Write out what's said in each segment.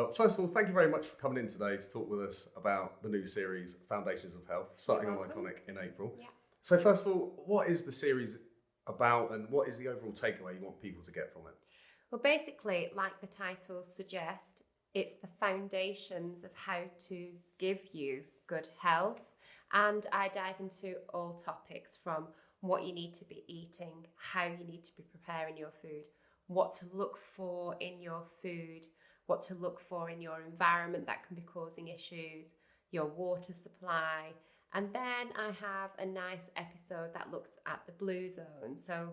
First of all, thank you very much for coming in today to talk with us about the new series, Foundations of Health, starting on Ickonic in April. Yeah. So first of all, what is the series about and what is the overall takeaway you want people to get from it? Well, basically, like the title suggests, it's the foundations of how to give you good health. And I dive into all topics from what you need to be eating, how you need to be preparing your food, what to look for in your food, what to look for in your environment that can be causing issues, your water supply. And then I have a nice episode that looks at the blue zone. So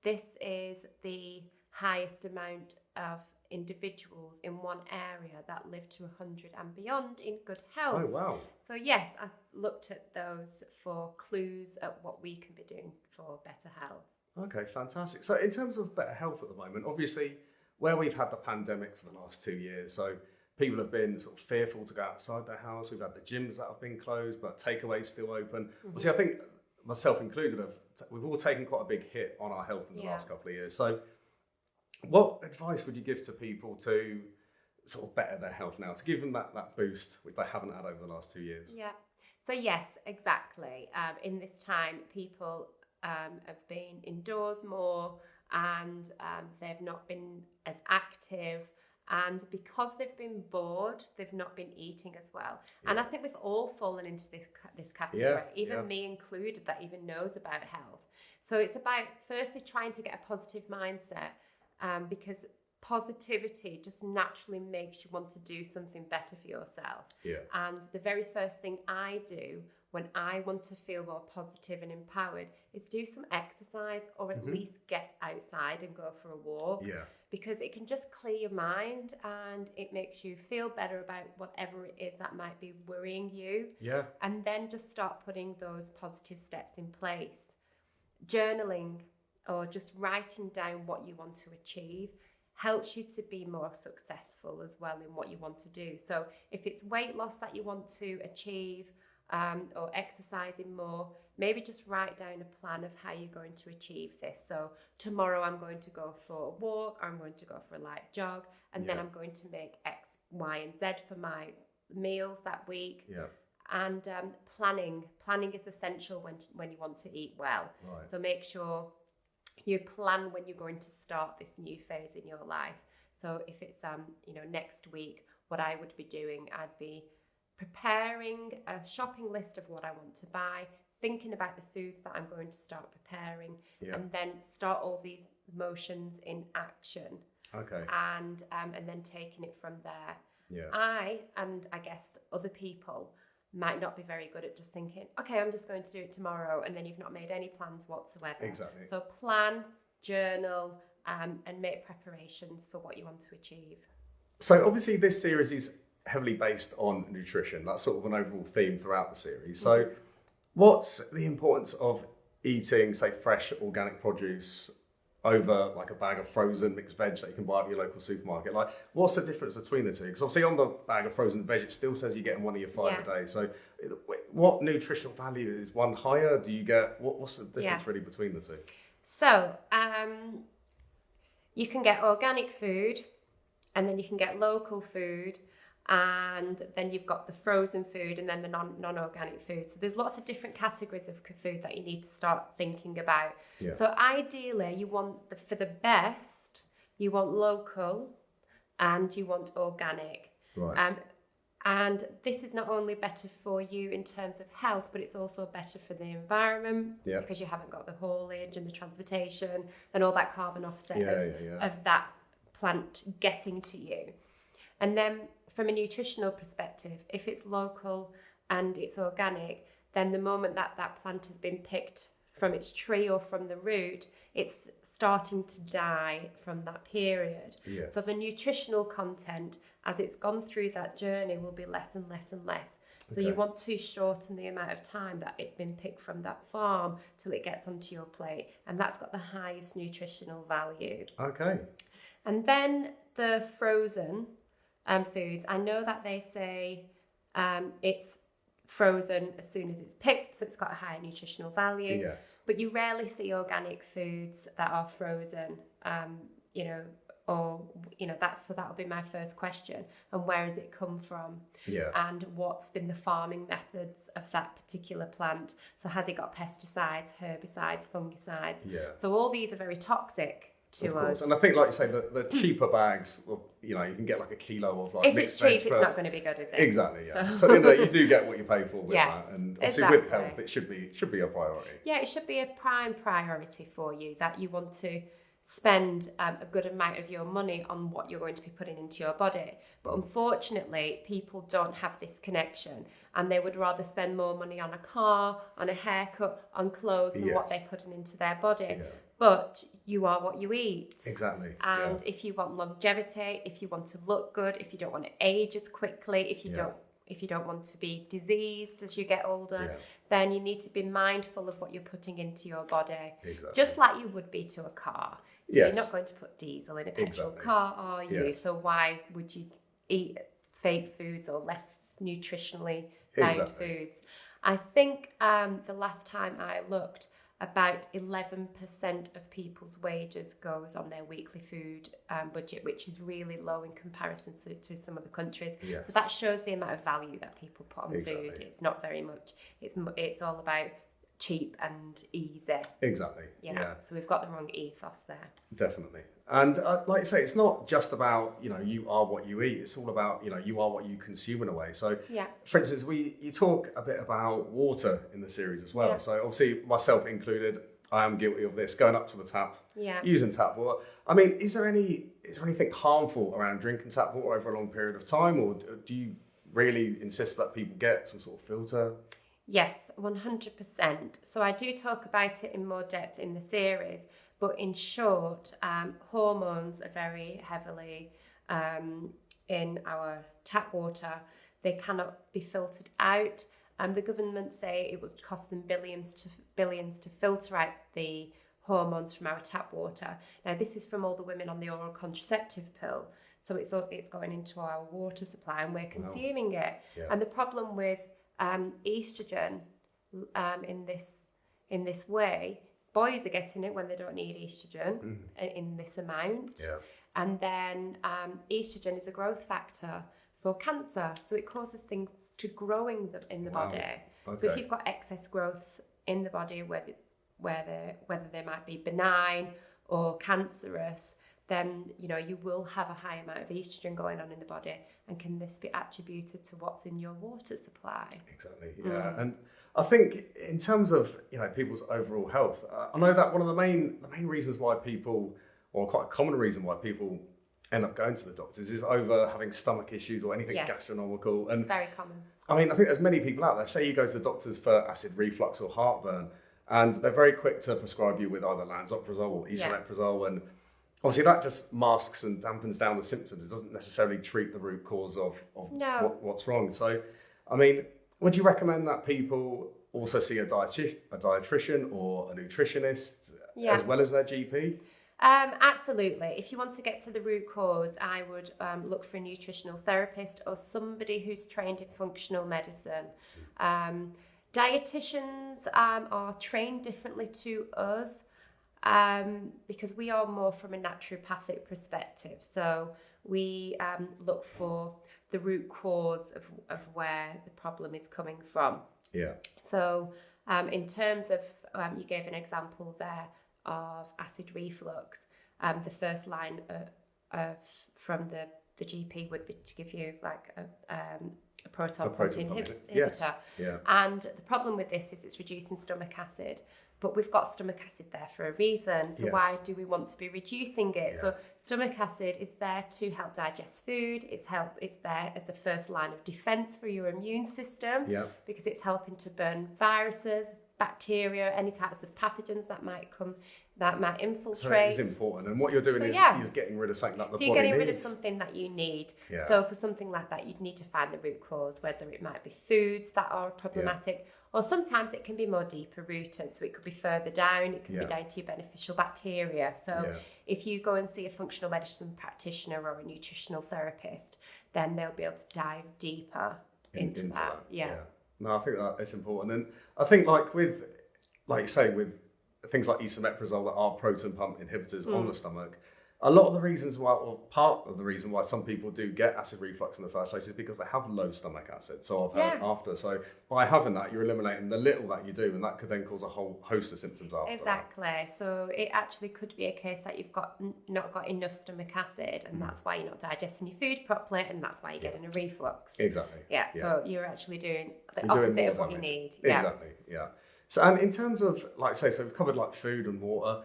this is the highest amount of individuals in one area that live to 100 and beyond in good health. Oh, wow. So yes, I looked at those for clues at what we can be doing for better health. Okay, fantastic. So in terms of better health at the moment, obviously where we've had the pandemic for the last 2 years, so people have been sort of fearful to go outside their house. We've had the gyms that have been closed, but takeaways still open. Mm-hmm. Obviously, I think myself included, we've all taken quite a big hit on our health in the last couple of years. So what advice would you give to people to sort of better their health now, to give them that boost, which they haven't had over the last 2 years? Yeah. So yes, exactly. In this time, people have been indoors more and they've not been as active. And because they've been bored, they've not been eating as well. Yeah. And I think we've all fallen into this category, even me included, that even knows about health. So it's about firstly trying to get a positive mindset, because positivity just naturally makes you want to do something better for yourself. Yeah. And the very first thing I do when I want to feel more positive and empowered is do some exercise, or at least get outside and go for a walk. Yeah. Because it can just clear your mind and it makes you feel better about whatever it is that might be worrying you. Yeah. And then just start putting those positive steps in place. Journaling or just writing down what you want to achieve helps you to be more successful as well in what you want to do. So if it's weight loss that you want to achieve, or exercising more, maybe just write down a plan of how you're going to achieve this. So tomorrow I'm going to go for a walk, or I'm going to go for a light jog, and then I'm going to make X, Y, and Z for my meals that week. Yeah. And planning is essential when you want to eat well. Right. So make sure you plan when you're going to start this new phase in your life. So if it's next week, what I would be doing, I'd be preparing a shopping list of what I want to buy, thinking about the foods that I'm going to start preparing, and then start all these motions in action. Okay. And then taking it from there. Yeah. I guess other people might not be very good at just thinking, okay, I'm just going to do it tomorrow, and then you've not made any plans whatsoever. Exactly. So plan, journal, and make preparations for what you want to achieve. So obviously this series is heavily based on nutrition. That's sort of an overall theme throughout the series. So what's the importance of eating, say, fresh organic produce over like a bag of frozen mixed veg that you can buy at your local supermarket? Like, what's the difference between the two? Because obviously on the bag of frozen veg, it still says you're getting one of your 5 a day. So what nutritional value is one higher? Do you get, what's the difference really between the two? So you can get organic food, and then you can get local food, and then you've got the frozen food, and then the non-organic food. So there's lots of different categories of food that you need to start thinking about. Yeah. So ideally, you want for the best, you want local, and you want organic. Right. And this is not only better for you in terms of health, but it's also better for the environment, because you haven't got the haulage and the transportation and all that carbon offset of that plant getting to you. And then from a nutritional perspective, if it's local and it's organic, then the moment that plant has been picked from its tree or from the root, it's starting to die from that period. Yes. So the nutritional content, as it's gone through that journey, will be less and less and less. So you want to shorten the amount of time that it's been picked from that farm till it gets onto your plate. And that's got the highest nutritional value. Okay. And then the frozen foods, I know that they say it's frozen as soon as it's picked, so it's got a higher nutritional value. Yes. But you rarely see organic foods that are frozen, or that'll be my first question. And where has it come from? Yeah. And what's been the farming methods of that particular plant? So has it got pesticides, herbicides, fungicides? Yeah. So all these are very toxic to us. And I think, like you say, the cheaper bags, you can get like a kilo of like if mixed it's cheap, veg it's not going to be good, is it? Exactly. Yeah. So, you do get what you pay for with yes, that, and obviously exactly. with health, it should be a priority. Yeah, it should be a prime priority for you, that you want to spend a good amount of your money on what you're going to be putting into your body. But unfortunately, people don't have this connection, and they would rather spend more money on a car, on a haircut, on clothes than what they're putting into their body. Yeah. But you are what you eat. Exactly. And if you want longevity, if you want to look good, if you don't want to age as quickly, if you don't want to be diseased as you get older, then you need to be mindful of what you're putting into your body. Exactly. Just like you would be to a car. So you're not going to put diesel in a petrol car, are you? Yes. So why would you eat fake foods or less nutritionally bound foods? I think the last time I looked, about 11% of people's wages goes on their weekly food budget, which is really low in comparison to some other countries. Yes. So that shows the amount of value that people put on food. It's not very much. It's all about cheap and easy. Exactly. Yeah. So we've got the wrong ethos there. Definitely. And like I say, it's not just about, you are what you eat. It's all about, you are what you consume in a way. So, for instance, you talk a bit about water in the series as well. Yeah. So obviously, myself included, I am guilty of this, going up to the tap, using tap water. I mean, is there anything harmful around drinking tap water over a long period of time? Or do you really insist that people get some sort of filter? Yes, 100%. So I do talk about it in more depth in the series, but in short, hormones are very heavily in our tap water. They cannot be filtered out. The government say it would cost them billions to filter out the hormones from our tap water. Now, this is from all the women on the oral contraceptive pill. So it's going into our water supply, and we're consuming it. Yeah. And the problem with estrogen in this way, boys are getting it when they don't need estrogen in this amount. Yeah. And then estrogen is a growth factor for cancer, so it causes things to grow in the body. Okay. So if you've got excess growths in the body, whether they might be benign or cancerous, then you will have a high amount of estrogen going on in the body. And can this be attributed to what's in your water supply? Exactly. Yeah. And I think in terms of people's overall health, I know that one of the main reasons why people, or quite a common reason why people end up going to the doctors, is over having stomach issues or anything gastronomical. And very common. I mean, I think there's many people out there. Say you go to the doctors for acid reflux or heartburn, and they're very quick to prescribe you with either lansoprazole or esomeprazole, and obviously that just masks and dampens down the symptoms. It doesn't necessarily treat the root cause of what's wrong. So, I mean, would you recommend that people also see a dietitian or a nutritionist as well as their GP? Absolutely. If you want to get to the root cause, I would look for a nutritional therapist or somebody who's trained in functional medicine. Dietitians are trained differently to us because we are more from a naturopathic perspective. So we look for the root cause of where the problem is coming from. Yeah. So in terms of, you gave an example there of acid reflux, the first line from the GP would be to give you like a proton pump inhibitor. Yes. Yeah. And the problem with this is it's reducing stomach acid, but we've got stomach acid there for a reason. So why do we want to be reducing it? Yeah. So stomach acid is there to help digest food. It's there as the first line of defense for your immune system because it's helping to burn viruses, bacteria, any types of pathogens that might infiltrate. So it is important, and what you're doing is you're getting rid of something that the body needs. You're getting rid of something that you need. Yeah. So for something like that, you'd need to find the root cause, whether it might be foods that are problematic, or sometimes it can be more deeper rooted. So it could be further down. It could be down to your beneficial bacteria. So if you go and see a functional medicine practitioner or a nutritional therapist, then they'll be able to dive deeper into that. Yeah. No, I think that it's important, and I think like you say, with things like esomeprazole that are proton pump inhibitors on the stomach, a lot of the reasons why, or part of the reason why some people do get acid reflux in the first place is because they have low stomach acid. So I've had it after. So by having that, you're eliminating the little that you do, and that could then cause a whole host of symptoms after. Exactly. So it actually could be a case that you've not got enough stomach acid, and that's why you're not digesting your food properly, and that's why you're getting a reflux. Exactly. Yeah. So you're actually doing the opposite of what you need. Exactly. Yeah. So, and in terms of, like, say, so we've covered like food and water.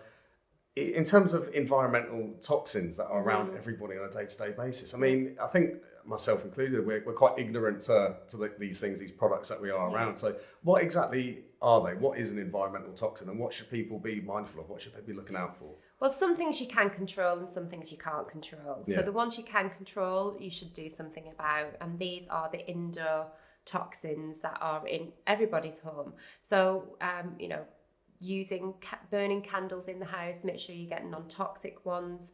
In terms of environmental toxins that are around everybody on a day-to-day basis, I mean, I think myself included, we're quite ignorant to these things, these products that we are around. So what exactly are they? What is an environmental toxin, and what should people be mindful of? What should they be looking out for? Well, some things you can control and some things you can't control. So the ones you can control, you should do something about. And these are the indoor toxins that are in everybody's home. So, using burning candles in the house, make sure you get non-toxic ones.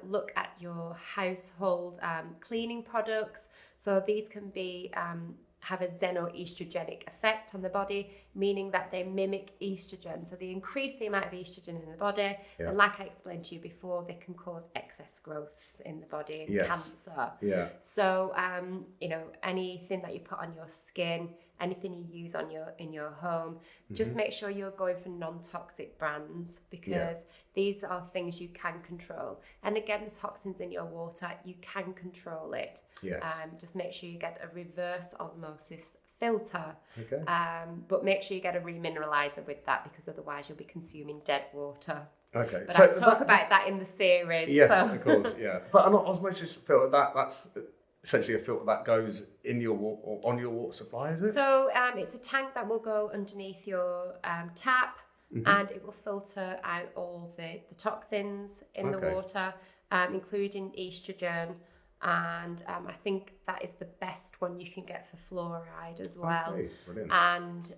Look at your household cleaning products. So these can be have a xenoestrogenic effect on the body, meaning that they mimic estrogen. So they increase the amount of estrogen in the body. And like I explained to you before, they can cause excess growths in the body and cancer. So, anything that you put on your skin, anything you use in your home, just make sure you're going for non-toxic brands, because these are things you can control. And again, the toxins in your water, you can control it. Just make sure you get a reverse osmosis filter, but make sure you get a remineralizer with that, because otherwise you'll be consuming dead water. But so I talk about that in the series. Yes, of course, But an osmosis filter, that's essentially a filter that goes in your water, or on your water supply, is it? So it's a tank that will go underneath your tap, and it will filter out all the toxins in the water, including estrogen. And I think that is the best one you can get for fluoride as well. Okay, brilliant. And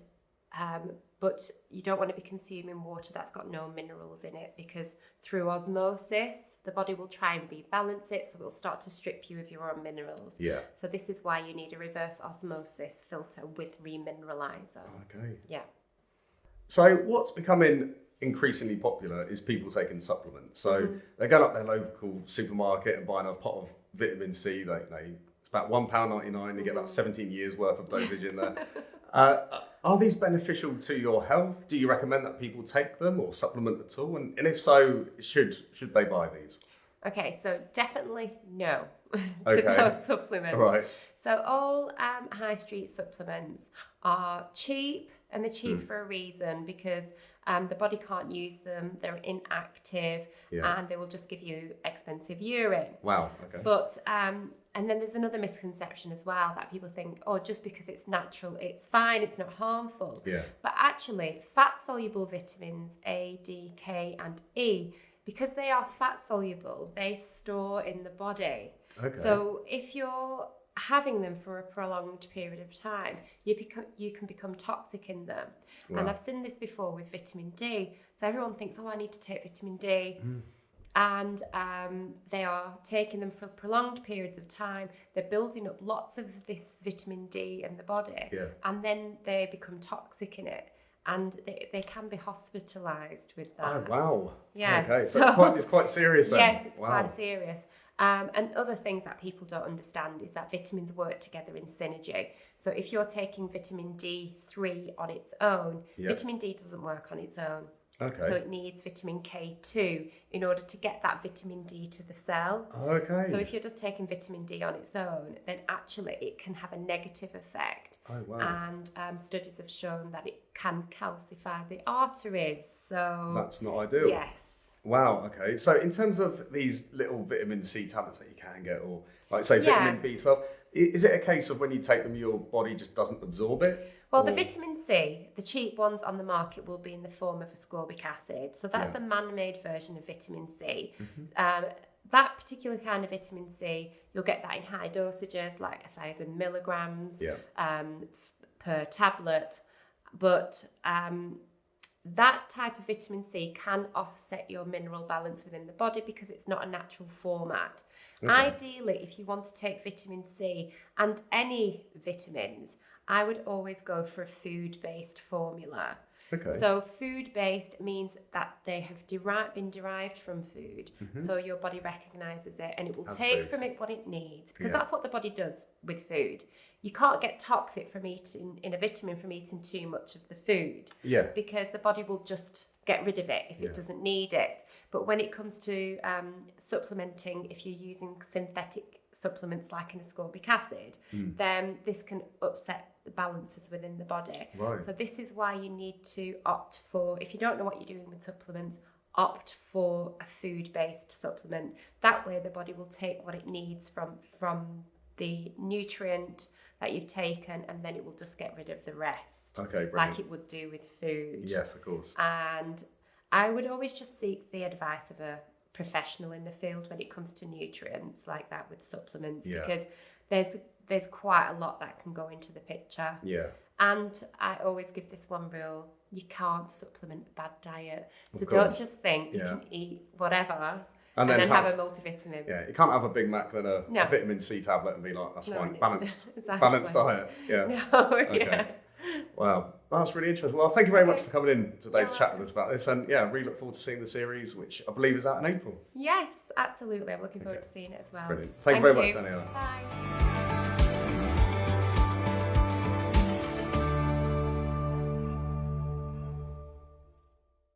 but you don't want to be consuming water that's got no minerals in it, because through osmosis, the body will try and rebalance it, so it will start to strip you of your own minerals. So this is why you need a reverse osmosis filter with remineralizer. So what's becoming increasingly popular is people taking supplements. So they go up their local supermarket and buying a pot of vitamin C. It's about £1.99. You get about 17 years worth of dosage in there. Are these beneficial to your health? Do you recommend that people take them or supplement at all? And if so, should they buy these? Okay, so definitely no to those supplements. Right. So all high street supplements are cheap, and they're cheap for a reason, because the body can't use them, they're inactive, and they will just give you expensive urine. Wow, okay. But, and then there's another misconception as well, that people think, just because it's natural, it's fine, it's not harmful. But actually, fat-soluble vitamins A, D, K, and E, because they are fat-soluble, they store in the body. So if you're having them for a prolonged period of time, you can become toxic in them. And I've seen this before with vitamin D. So everyone thinks, I need to take vitamin D. And they are taking them for prolonged periods of time. They're building up lots of this vitamin D in the body, and then they become toxic in it. And they can be hospitalised with that. Oh, wow. Yeah. Okay, so it's quite serious then. Yes, it's quite serious. And other things that people don't understand is that vitamins work together in synergy. So if you're taking vitamin D3 on its own, vitamin D doesn't work on its own. So it needs vitamin K2 in order to get that vitamin D to the cell. So if you're just taking vitamin D on its own, then actually it can have a negative effect. And studies have shown that it can calcify the arteries. So that's not ideal. Yes. Wow, okay. So in terms of these little vitamin C tablets that you can get, or like say vitamin B12, is it a case of when you take them, your body just doesn't absorb it? Well, the vitamin C, the cheap ones on the market, will be in the form of ascorbic acid. So that's the man-made version of vitamin C. That particular kind of vitamin C, you'll get that in high dosages, like 1,000 milligrams per tablet. But that type of vitamin C can offset your mineral balance within the body, because it's not a natural format. Ideally, if you want to take vitamin C and any vitamins, I would always go for a food-based formula. Okay. So food-based means that they have been derived from food. So your body recognises it and it will take food. from it what it needs, because Yeah. that's what the body does with food. You can't get toxic from eating in a vitamin from eating too much of the food, Yeah. because the body will just get rid of it if it doesn't need it. But when it comes to supplementing, if you're using synthetic supplements like an ascorbic acid, then this can upset the balances within the body. Right. So this is why you need to opt for, if you don't know what you're doing with supplements, opt for a food-based supplement. That way the body will take what it needs from the nutrient that you've taken, and then it will just get rid of the rest. Okay, brilliant. Like it would do with food. Yes, of course. And I would always just seek the advice of a professional in the field when it comes to nutrients like that with supplements, because there's quite a lot that can go into the picture. Yeah. And I always give this one rule: you can't supplement a bad diet. So Of don't course. just think you can eat whatever And and then then have a multivitamin. Yeah, you can't have a Big Mac then a No. vitamin C tablet and be like, that's fine. Balanced. Exactly. Balanced diet. Yeah. No, Okay. yeah. Wow, that's really interesting. Well, thank you very much for coming in today's You're chat with us about this. And yeah, really look forward to seeing the series, which I believe is out in April. Yes, absolutely. I'm looking forward to seeing it as well. Brilliant. Thank you very much, you. Daniela. Bye.